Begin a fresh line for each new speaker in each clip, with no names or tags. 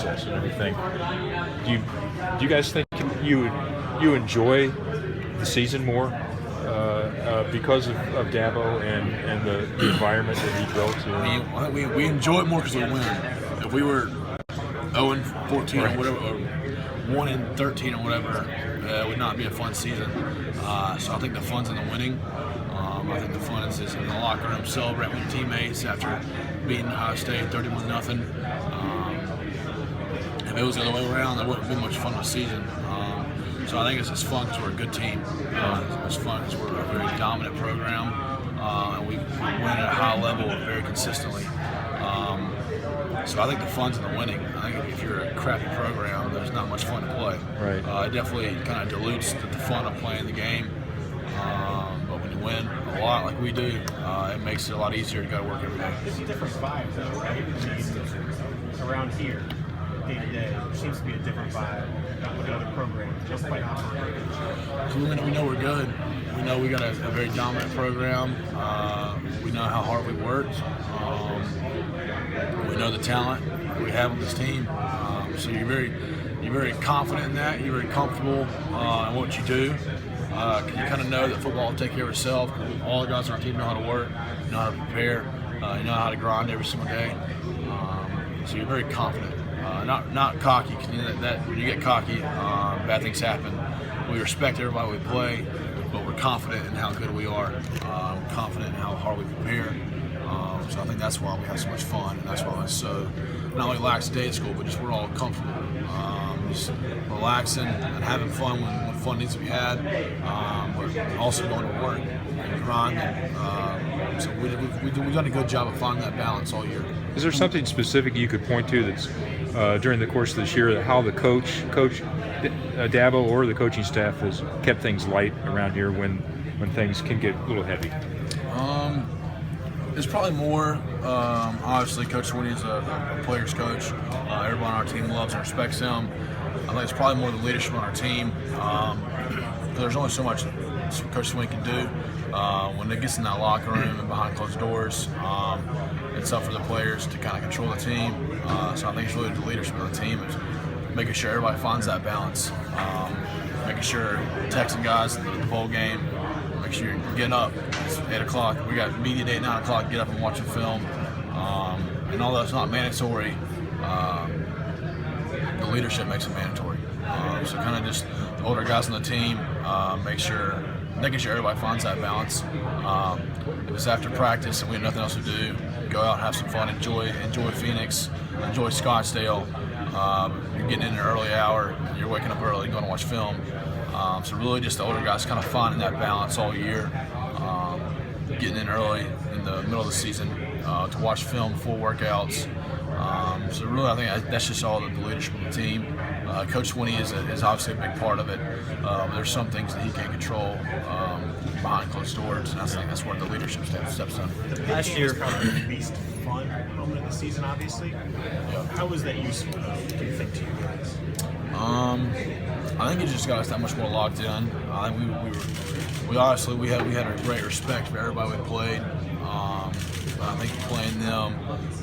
process and everything. Do you guys think you enjoy the season more because of Dabo and the environment that he built?
I mean, we enjoy it more because we win. If we were 0-14 or whatever, or 1-13 or whatever, it would not be a fun season. So I think the fun's in the winning. I think the fun is in the locker room celebrating with teammates after beating Ohio State 31-0. If it was the other way around, that wouldn't be much fun of a season. So I think it's just fun because we're a good team. It's fun because we're a very dominant program, and we win at a high level very consistently. So I think the fun's in the winning. I think if you're a crappy program, there's not much fun to play.
Right.
It definitely kind of dilutes the fun of playing the game. But when you win a lot like we do, it makes it a lot easier to go to work every day.
It's a different vibe, though, right? I mean, around here, day to day, there seems to be a different vibe with other programs, just like our program.
We know we're good. We know we got a very dominant program. We know how hard we worked. We know the talent we have on this team. So you're very confident in that. You're very comfortable in what you do. You kind of know that football will take care of itself. All the guys on our team know how to work, know how to prepare, know how to grind every single day. So you're very confident, not cocky. Cause you know that when you get cocky, bad things happen. We respect everybody we play, but we're confident in how good we are. We're confident in how hard we prepare. So I think that's why we have so much fun, and that's why it's so not only lackadaisical, but just we're all comfortable, just relaxing and having fun when fun needs to be had, but also going to work and grind. So we've done a good job of finding that balance all year.
Is there something specific you could point to that's during the course of this year, how the coach Dabo or the coaching staff has kept things light around here when things can get a little heavy?
There's probably more. Obviously, Coach Sweeney is a player's coach. Everyone on our team loves and respects him. I think it's probably more the leadership on our team. There's only so much Coach Sweeney can do. When it gets in that locker room and behind closed doors, it's up for the players to kind of control the team. So I think it's really the leadership of the team is making sure everybody finds that balance. Making sure texting guys in the bowl game, make sure you're getting up. It's 8 o'clock. We got media day at 9 o'clock. Get up and watch a film. And although it's not mandatory, the leadership makes it mandatory. So kind of just the older guys on the team, making sure everybody finds that balance. If it's after practice and we have nothing else to do, go out and have some fun. Enjoy Phoenix. Enjoy Scottsdale. You're getting in an early hour. You're waking up early, going to watch film. So really just the older guys kind of finding that balance all year. Getting in early in the middle of the season to watch film before workouts. So really I think that's just all the leadership of the team. Coach Sweeney is obviously a big part of it. There's some things that he can't control behind closed doors, and I think that's where the leadership steps in.
Last year, probably the least fun moment of the season, obviously. How was that useful, do you think, to you guys?
I think it just got us that much more locked in. I think we obviously had a great respect for everybody we played. But I think playing them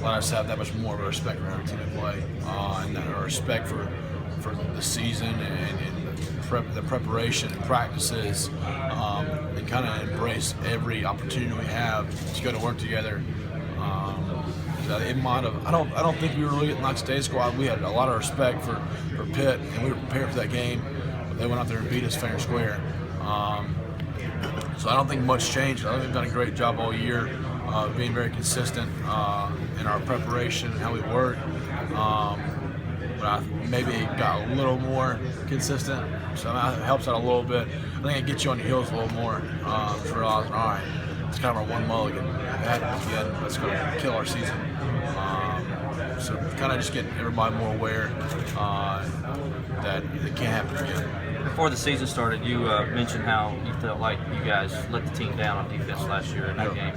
let us have that much more of a respect for every team we play, and a respect for the season and the preparation and practices, and kind of embrace every opportunity we have to go to work together. It might have. I don't think we were really getting like today's squad. We had a lot of respect for Pitt, and we were prepared for that game. But they went out there and beat us fair and square. So I don't think much changed. I think we've done a great job all year, being very consistent in our preparation and how we work. But maybe it got a little more consistent, so that helps out a little bit. I think it gets you on your heels a little more for us. All right, it's kind of our one mulligan. Again, that's going to kill our season. So kind of just getting everybody more aware that it can't happen again.
Before the season started, you mentioned how you felt like you guys let the team down on defense last year in that game.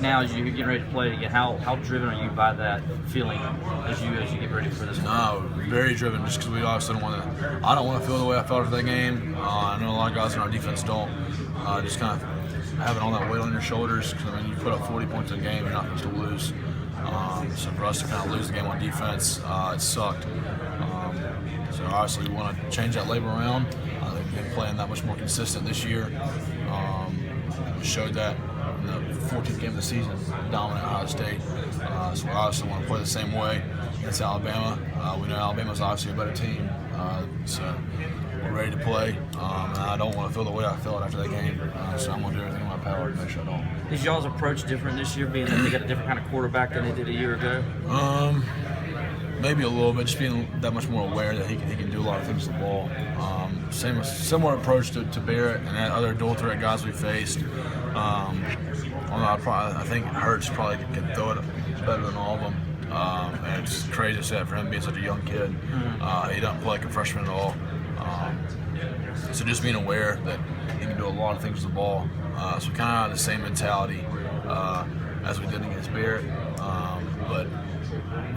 Now, as you get ready to play it again, how driven are you by that feeling as you get ready for this?
No, very driven. Just because we obviously don't want to. I don't want to feel the way I felt after that game. I know a lot of guys in our defense don't. Just kind of having all that weight on your shoulders. Because I mean, you put up 40 points in a game, you're not supposed to lose. So for us to kind of lose the game on defense, it sucked. So obviously we want to change that labor around. They've been playing that much more consistent this year. We showed that in the 14th game of the season, dominant Ohio State. So we obviously want to play the same way against Alabama. We know Alabama's obviously a better team, so we're ready to play. And I don't want to feel the way I felt after that game, so I'm going to do everything in my power to make sure I don't.
Is y'all's approach different this year, being that they got a different kind of quarterback than they did a year ago?
Maybe a little bit, just being that much more aware that he can do a lot of things with the ball. Similar approach to Barrett and that other dual threat guys we faced. I think Hurts probably can throw it better than all of them. And it's crazy to say that for him being such a young kid. He doesn't play like a freshman at all. So just being aware that he can do a lot of things with the ball. So we kind of have the same mentality as we did against Barrett. But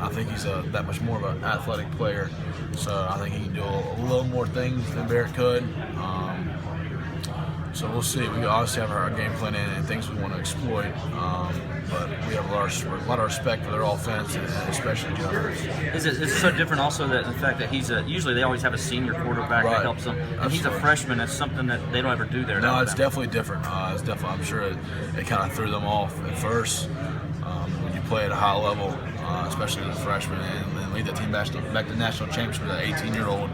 I think he's that much more of an athletic player, so I think he can do a little more things than Barrett could. So we'll see. We obviously have our game plan and things we want to exploit, but we have a lot of respect for their offense, and especially Joe Hurts.
Is it so different also that the fact that he's usually they always have a senior quarterback that helps them, and he's a freshman. That's something that they don't ever do there.
No, it's definitely different. I'm sure it kind of threw them off at first when you play at a high level. Especially as a freshman, and lead the team back to national championship with an 18-year-old.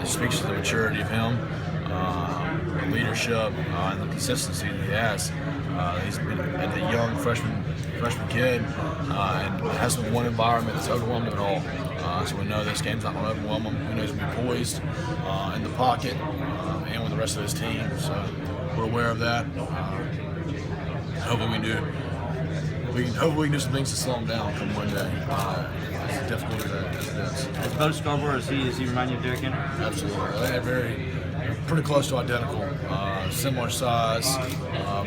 It speaks to the maturity of him, the leadership, and the consistency that he has. He's been a young freshman kid, and has one environment that's overwhelmed him at all. So we know this game's not going to overwhelm him. We know he's going to be poised in the pocket and with the rest of his team. So we're aware of that. Hopefully we can do. Hopefully we can do some things to slow him down come Monday. As difficult as it is.
As Bo Scarborough, does he remind you of Derrick Henry?
Absolutely. They're pretty close to identical. Similar size,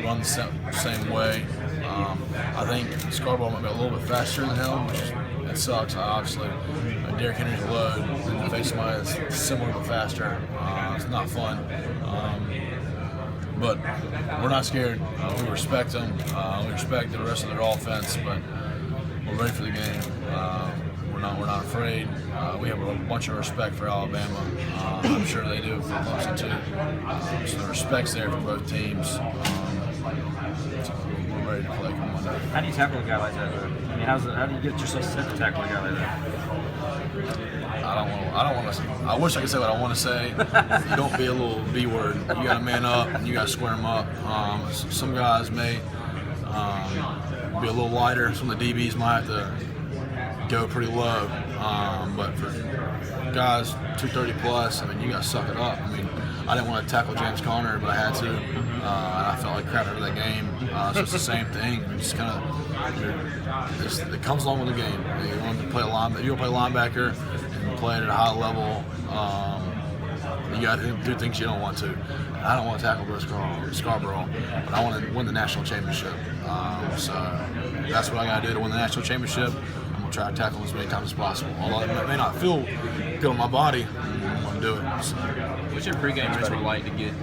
run the same way. I think Scarborough might be a little bit faster than him, that sucks, obviously. Derrick Henry's a load. And the face somebody that's similar but faster. It's not fun. But we're not scared. We respect them. We respect the rest of their offense, but we're ready for the game. We're not afraid. We have a bunch of respect for Alabama. I'm sure they do for Clemson too. So the respect's there for both teams. So we're ready to play. Come on.
How do you tackle a guy like that? I mean, how do you get yourself set to tackle a guy like that?
I don't want to. I wish I could say what I want to say. You don't be a little B word. You got to man up and you got to square them up. Some guys may be a little lighter. Some of the DBs might have to go pretty low. But for guys 230 plus, I mean, you got to suck it up. I mean, I didn't want to tackle James Conner, but I had to. And I felt like crap after that game. So it's the same thing. It's kind of it comes along with the game. You want to play linebacker. Play at a high level, you got to do things you don't want to. I don't want to tackle Bruce Scarborough, but I want to win the national championship. So that's what I got to do to win the national championship. I'm going to try to tackle as many times as possible. Although it may not feel good on my body, I'm going to do it. So.
What's your pregame ritual like to get